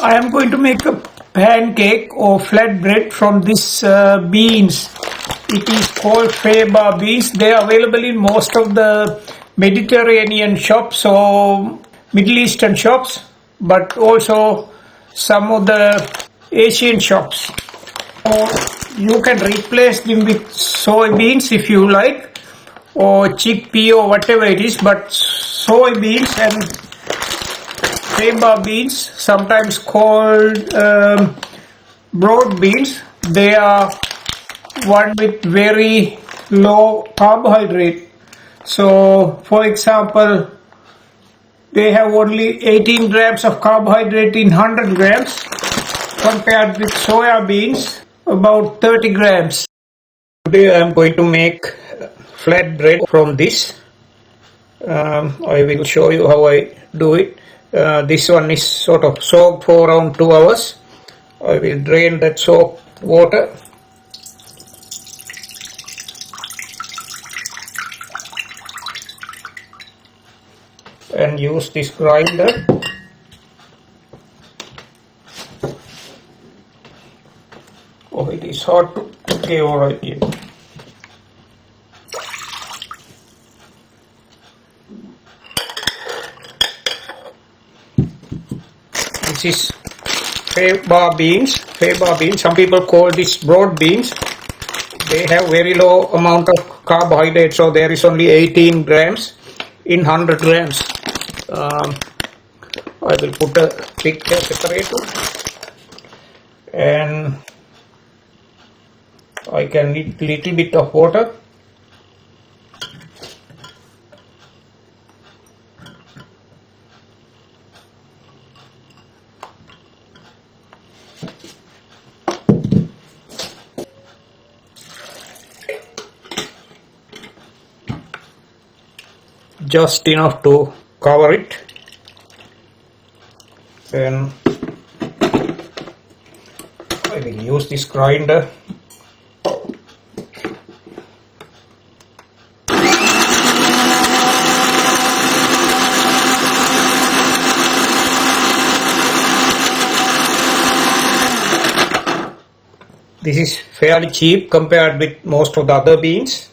I am going to make a pancake or flatbread from this beans. It is called Faba beans. They are available in most of the Mediterranean shops or Middle Eastern shops, but also some of the Asian shops. Or you can replace them with soybeans if you like, or chickpea or whatever it is, but soybeans and Faba beans, sometimes called broad beans, they are one with very low carbohydrate. So, for example, they have only 18 grams of carbohydrate in 100 grams compared with soya beans, about 30 grams. Today I am going to make flatbread from this. I will show you how I do it. This one is sort of soaked for around 2 hours. I will drain that soaked water. And use this grinder. Oh, it is hard to okay, alright here. This is Faba beans. Faba beans. Some people call this broad beans. They have very low amount of carbohydrate, so there is only 18 grams in 100 grams. I will put a thick separator, and I can need little bit of water. Just enough to cover it, and I will use this grinder. This is fairly cheap compared with most of the other beans.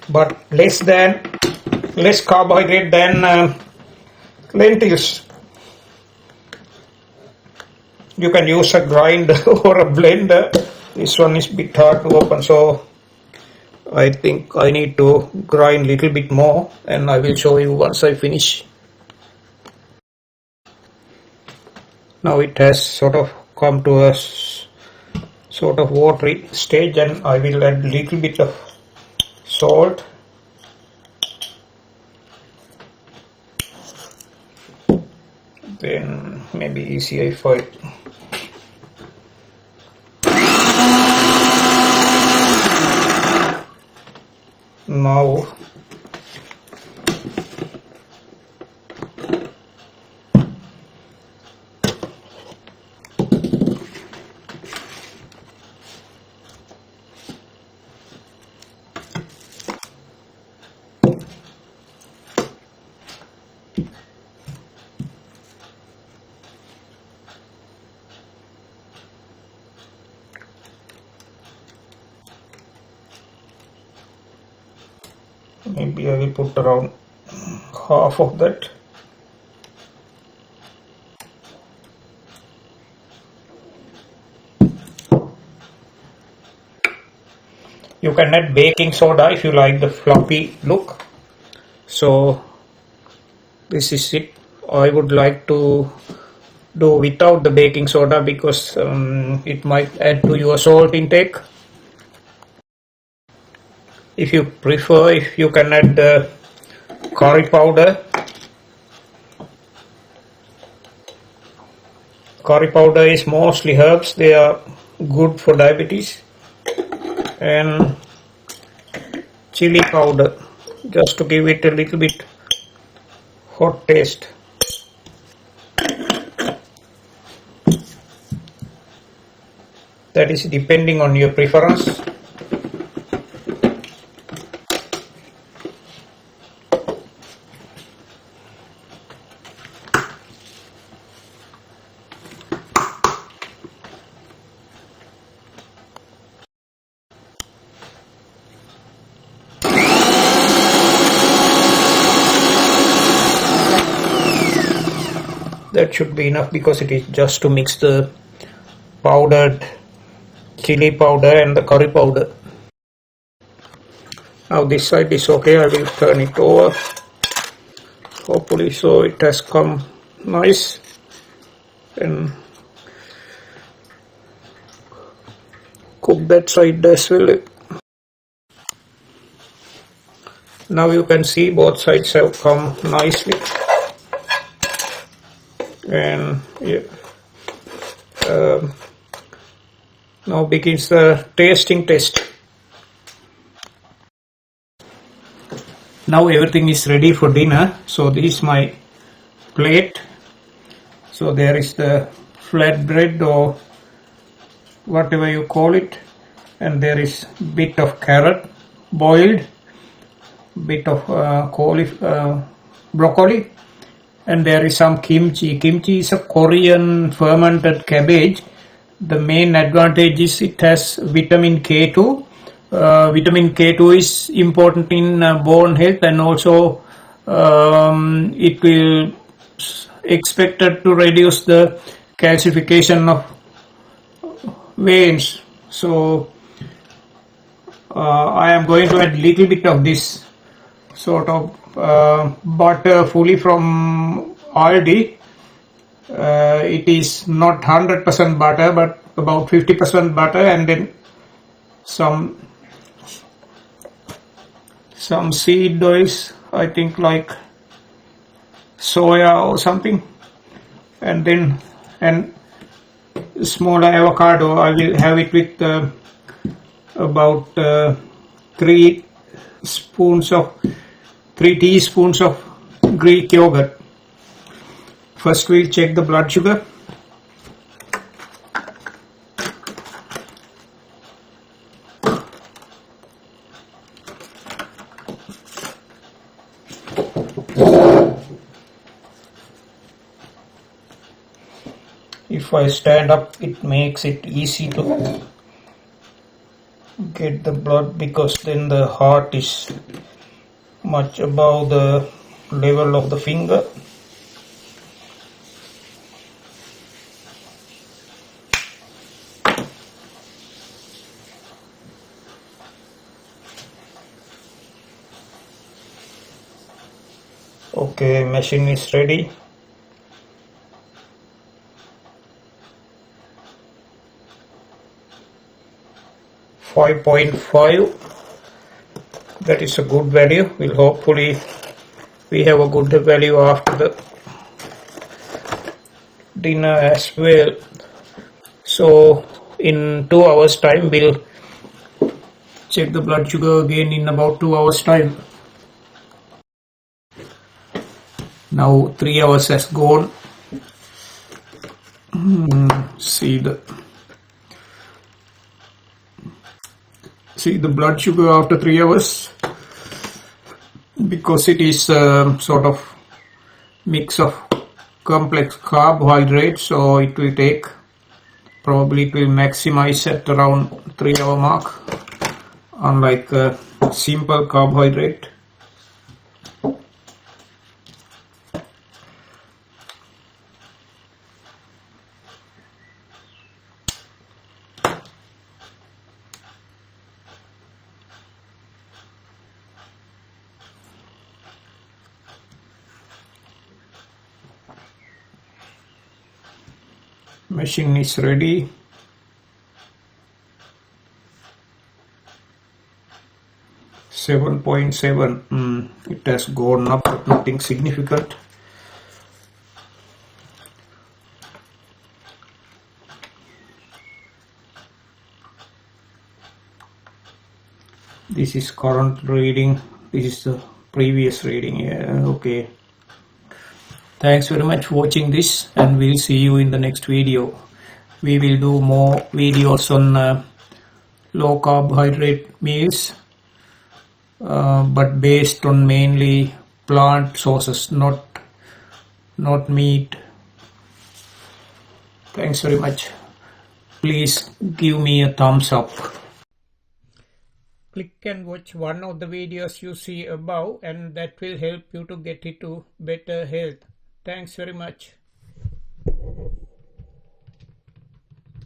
But less carbohydrate than lentils. You can use a grinder or a blender. This one is a bit hard to open, so I think I need to grind a little bit more, and I will show you once I finish. Now it has sort of come to a sort of watery stage, and I will add a little bit of salt, then maybe easier if I now maybe I will put around half of that. You can add baking soda if you like the fluffy look. So this is it. I would like to do without the baking soda because it might add to your salt intake. If you prefer, if you can add the curry powder. Curry powder is mostly herbs. They are good for diabetes. And chili powder, just to give it a little bit hot taste. That is depending on your preference. that should be enough because it is just to mix the powdered chili powder and the curry powder. Now this side is okay. I will turn it over, hopefully, so it has come nice, and cook that side as well. Now you can see both sides have come nicely, and yeah, now begins the tasting test. Now everything is ready for dinner. So this is my plate. So there is the flatbread or whatever you call it, and there is bit of carrot boiled, bit of broccoli, and there is some kimchi. Kimchi is a Korean fermented cabbage. The main advantage is it has vitamin K2. Vitamin K2 is important in bone health, and also it will expected to reduce the calcification of veins. So I am going to add little bit of this sort of butter fully from Aldi. It is not 100% butter, but about 50% butter, and then some seed oils, I think like soya or something, and then smaller avocado. I will have it with about 3 teaspoons of Greek yogurt. First we'll check the blood sugar. If I stand up, it makes it easy to get the blood, because then the heart is much above the level of the finger. Okay, machine is ready. .5. That is a good value. We'll hopefully we have a good value after the dinner as well. So in 2 hours time we'll check the blood sugar again in about 2 hours time. Now 3 hours has gone. See the blood sugar after 3 hours, because it is sort of mix of complex carbohydrates, so it will take, probably it will maximize at around 3 hour mark, unlike simple carbohydrate. Machine is ready. .7. It has gone up, but nothing significant. This is current reading. This is the previous reading. Yeah, okay. Thanks very much for watching this, and we'll see you in the next video. We will do more videos on low carbohydrate meals, but based on mainly plant sources, not meat. Thanks very much. Please give me a thumbs up. Click and watch one of the videos you see above, and that will help you to get into better health. Thanks very much.